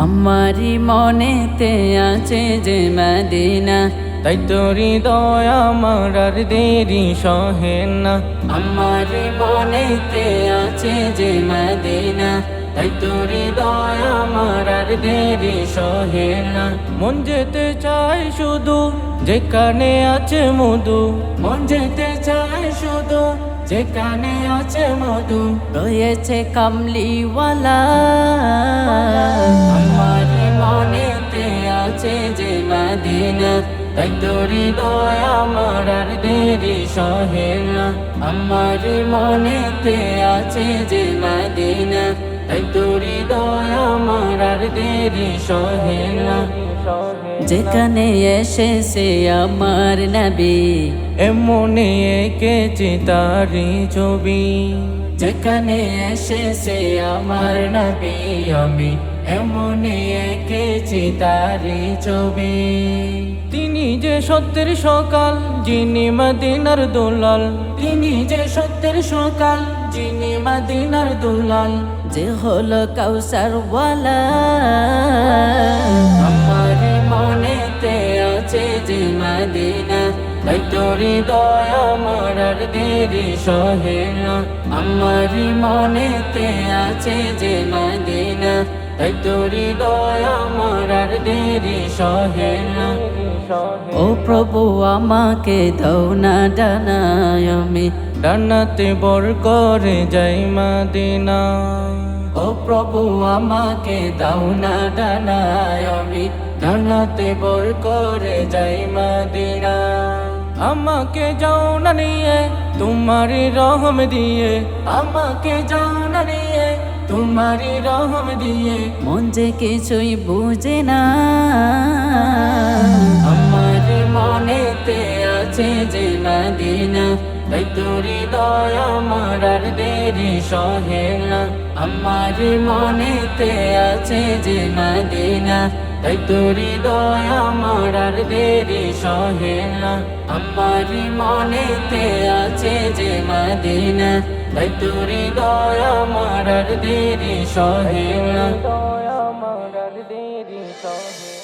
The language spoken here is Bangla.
আমারি মনেতে আছে যে মদিনা, তাই তোর হৃদয় আমার আর দেরি সহে না। আমারি মনেতে আছে যে মদিনা, তাই তোর হৃদয় আমার আর দেরি সহে না। মন যেতে চাই শুধু যেখানে আছে মধু, মন যেতে চায় শুধু যেখানে আছে মধু, রয়েছে কামলিওয়ালা। আমার মনেতে আছে যে মদিনা, তাই তোর হৃদয় আমার আর দেরি সহে না। আমার মনেতে আছে যে মদিনা, তাই তোর হৃদয় আমার আর দেরি সহে না। যেখানে এসেছে আমার নবী, এমনে এঁকেছি তারি ছবি। যেখানে এসেছে আমার নবী, আমি এমনি এঁকেছি তারি ছবি। তিনি যে সত্যের সকাল, যিনি মদিনার দুলাল। তিনি যে সত্যের সকাল, যিনি মদিনার দুলাল, যে হলো কাউসার ওয়ালা। আমার মনেতে আছে যে মদিনা, তাই তোর হৃদয় আমার আর দেরি সহে না। আমার মনেতে আছে যে মদিনা, তাই তোর হৃদয় আমার আর দেরি সহে না। ও প্রভু আমাকে দাও না ডানায়, আমি ডানাতে বর করে যাই মদিনা। ও প্রভু আমাকে দাও না ডানায়, আমি ডানাতে বর করে যাই মদিনা। আমাকে যাও না নিয়ে তোমারি রহম দিয়ে, আমাকে যাও না নিয়ে তোমারি রহম দিয়ে, মন যে কিছুই বুঝে না। আমার মনেতে আছে যে মদিনা, তাই তোর হৃদয় আমার আর দেরি সহে না। আমার মনেতে আছে যে মদিনা, তাই তোর হৃদয় আমার আর দেরি সহে না। আমার মনেতে আছে যে মদিনা, তাই তোর হৃদয় আমার আর দেরি সহে না। আমার আর দেরি সহে